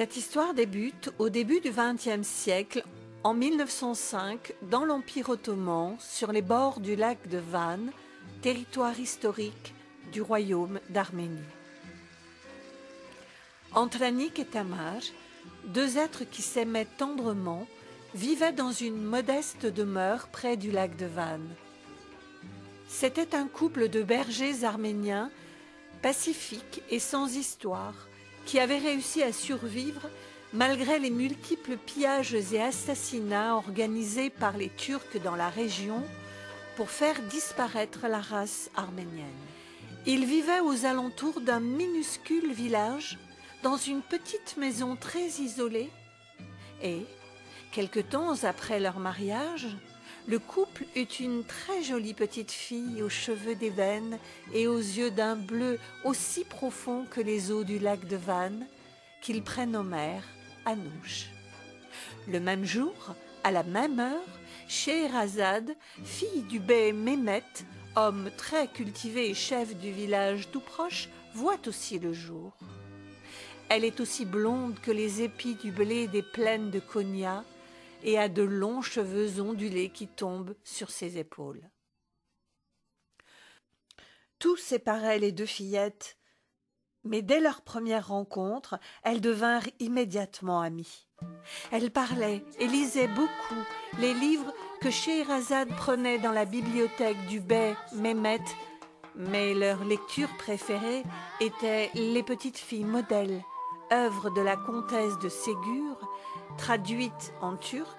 Cette histoire débute au début du XXe siècle, en 1905, dans l'Empire ottoman, sur les bords du lac de Van, territoire historique du royaume d'Arménie. Entre Annick et Tamar, deux êtres qui s'aimaient tendrement, vivaient dans une modeste demeure près du lac de Van. C'était un couple de bergers arméniens, pacifiques et sans histoire, qui avait réussi à survivre malgré les multiples pillages et assassinats organisés par les Turcs dans la région pour faire disparaître la race arménienne. Ils vivaient aux alentours d'un minuscule village, dans une petite maison très isolée, et, quelque temps après leur mariage, le couple eut une très jolie petite fille aux cheveux d'ébène et aux yeux d'un bleu aussi profond que les eaux du lac de Van, qu'ils prénommèrent Anouche. Le même jour, à la même heure, Scheherazade, fille du bey Mehmet, homme très cultivé et chef du village tout proche, voit aussi le jour. Elle est aussi blonde que les épis du blé des plaines de Konya, et a de longs cheveux ondulés qui tombent sur ses épaules. Tout séparait les deux fillettes, mais dès leur première rencontre, elles devinrent immédiatement amies. Elles parlaient et lisaient beaucoup les livres que Scheherazade prenait dans la bibliothèque du bey Mehmet, mais leur lecture préférée était Les petites filles modèles, œuvre de la comtesse de Ségur, traduite en turc.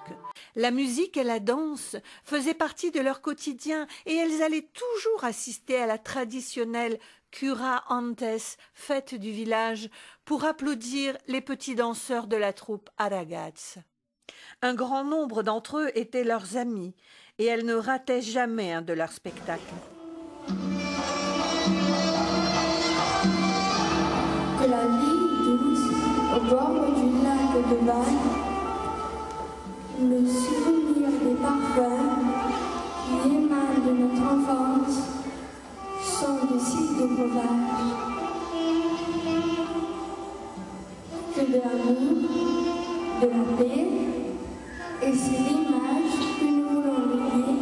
La musique et la danse faisaient partie de leur quotidien et elles allaient toujours assister à la traditionnelle cura antes, fête du village, pour applaudir les petits danseurs de la troupe Aragats. Un grand nombre d'entre eux étaient leurs amis et elles ne rataient jamais un de leurs spectacles. De la vie douce au bord du lac de Van, le souvenir des parfums qui émanent de notre enfance sont des cils de breuvage. Que de l'amour, de la paix, et c'est l'image que nous voulons léguer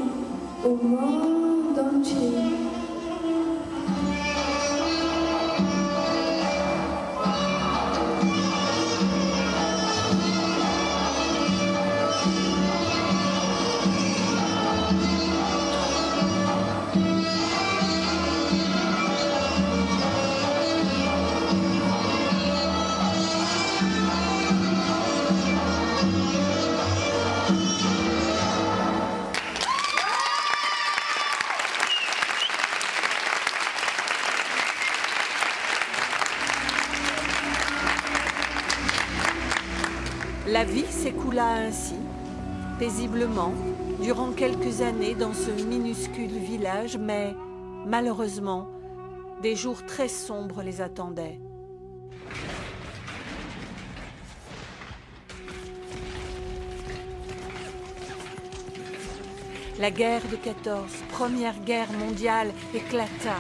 au monde entier. La vie s'écoula ainsi, paisiblement, durant quelques années dans ce minuscule village, mais malheureusement, des jours très sombres les attendaient. La guerre de 14, première guerre mondiale, éclata.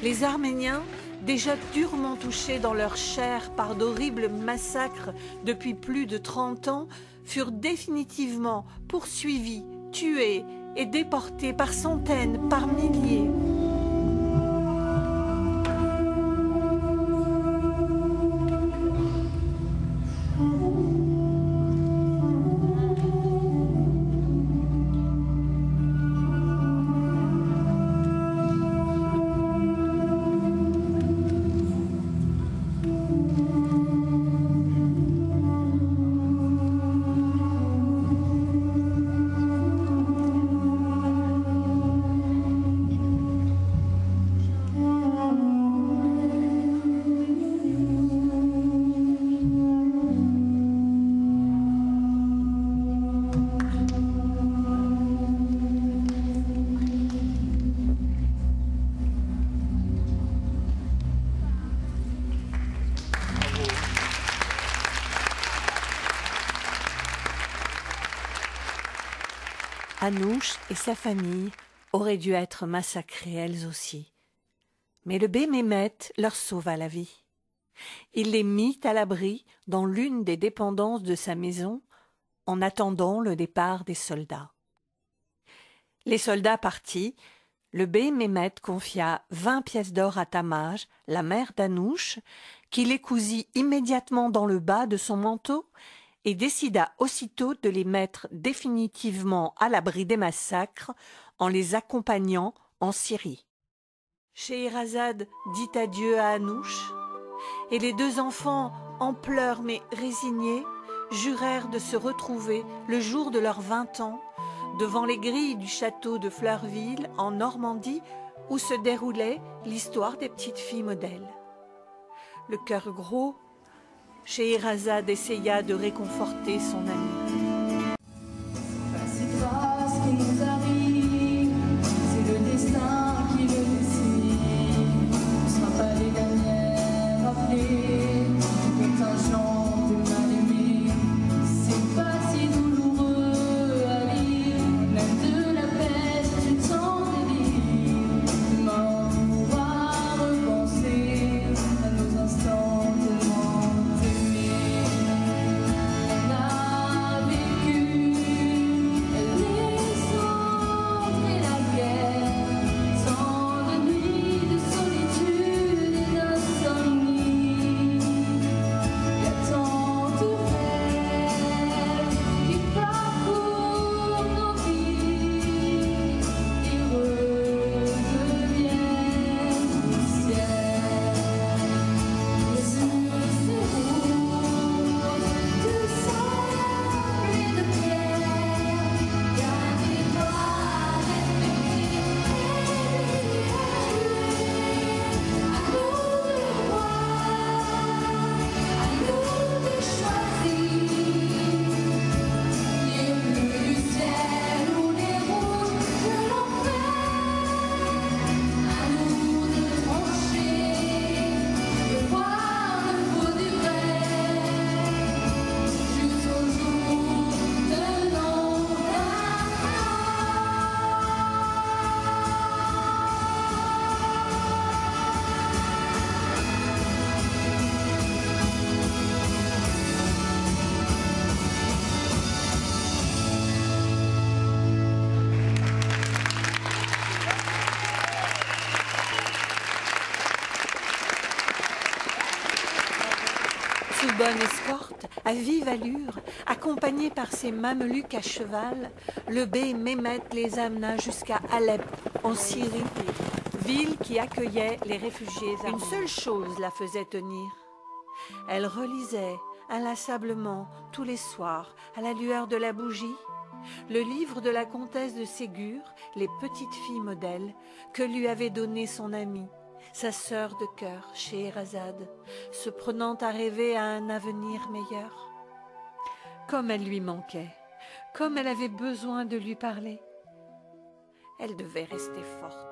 Les Arméniens, déjà durement touchés dans leur chair par d'horribles massacres depuis plus de 30 ans, furent définitivement poursuivis, tués et déportés par centaines, par milliers. Anouche et sa famille auraient dû être massacrées elles aussi. Mais le bey Mehmet leur sauva la vie. Il les mit à l'abri dans l'une des dépendances de sa maison en attendant le départ des soldats. Les soldats partis, le bey Mehmet confia 20 pièces d'or à Tamar, la mère d'Anouche, qui les cousit immédiatement dans le bas de son manteau et décida aussitôt de les mettre définitivement à l'abri des massacres en les accompagnant en Syrie. Scheherazade dit adieu à Anouche, et les deux enfants, en pleurs mais résignés, jurèrent de se retrouver le jour de leurs 20 ans devant les grilles du château de Fleurville en Normandie où se déroulait l'histoire des petites filles modèles. Le cœur gros, Scheherazade essaya de réconforter son amie. C'est pas ce qui nous arrive, c'est le destin qui le décide. On ne sera pas les dernières appelées, du contingent de mal-aimés. C'est pas si douloureux à lire, même de la peste tu te sens délire. Demain on pourra repenser à nos instants tellement aimés. On a vécu les autres et la guerre, sans de nuits de solitude et d'insomnie. Y a tant de rêves qui parcourent nos vies et redeviennent poussière. Et sur ces routes de sable et de pierre, gardez-toi respecter à nous de voir, à nous de choisir les bleus du ciel ou les rouges de l'enfer, à nous de trancher, de voir le faux du vrai, jusqu'au jour de nos Sous bonne escorte, à vive allure, accompagné par ses mamelucs à cheval, le bey Mehmet les amena jusqu'à Alep, en Syrie, ville qui accueillait les réfugiés arméniens. Une seule chose la faisait tenir. Elle relisait inlassablement tous les soirs, à la lueur de la bougie, le livre de la comtesse de Ségur, Les petites filles modèles, que lui avait donné son amie, sa sœur de cœur, Scheherazade, se prenant à rêver à un avenir meilleur. Comme elle lui manquait, comme elle avait besoin de lui parler, elle devait rester forte.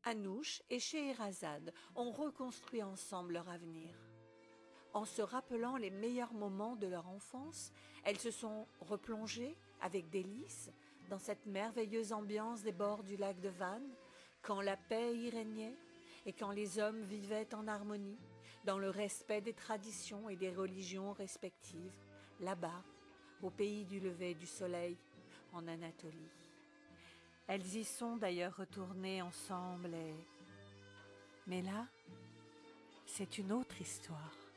Anouche et Scheherazade ont reconstruit ensemble leur avenir. En se rappelant les meilleurs moments de leur enfance, elles se sont replongées avec délice dans cette merveilleuse ambiance des bords du lac de Van, quand la paix y régnait et quand les hommes vivaient en harmonie, dans le respect des traditions et des religions respectives, là-bas, au pays du lever du soleil, en Anatolie. Elles y sont d'ailleurs retournées ensemble mais là, c'est une autre histoire.